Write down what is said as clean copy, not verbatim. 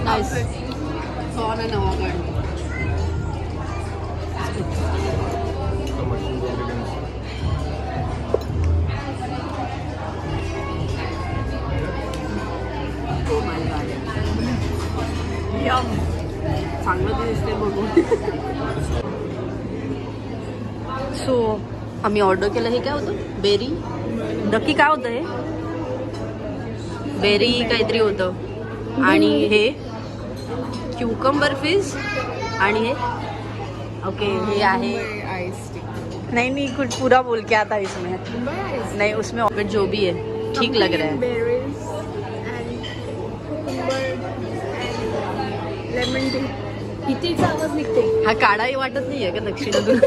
Nice sawn and avocado. Oh my god. Yum. चांगलं ते दिसते बघून. सो आम्ही ऑर्डर केलं. हे काय होतं? बेरी नक्की काय होतं हे? बेरी काहीतरी होतं. आणि हे क्यूकम्बर फिश. आणि हे ओके हे आहे नहीं नहीं कुछ पूरा बोल के आता है इसमें. नहीं उसमें और जो भी है ठीक लग रहा है. Lemon tea. कितीचा आवाज निघते. हा काढाही वाटत नाहीये का दक्षिणेतून?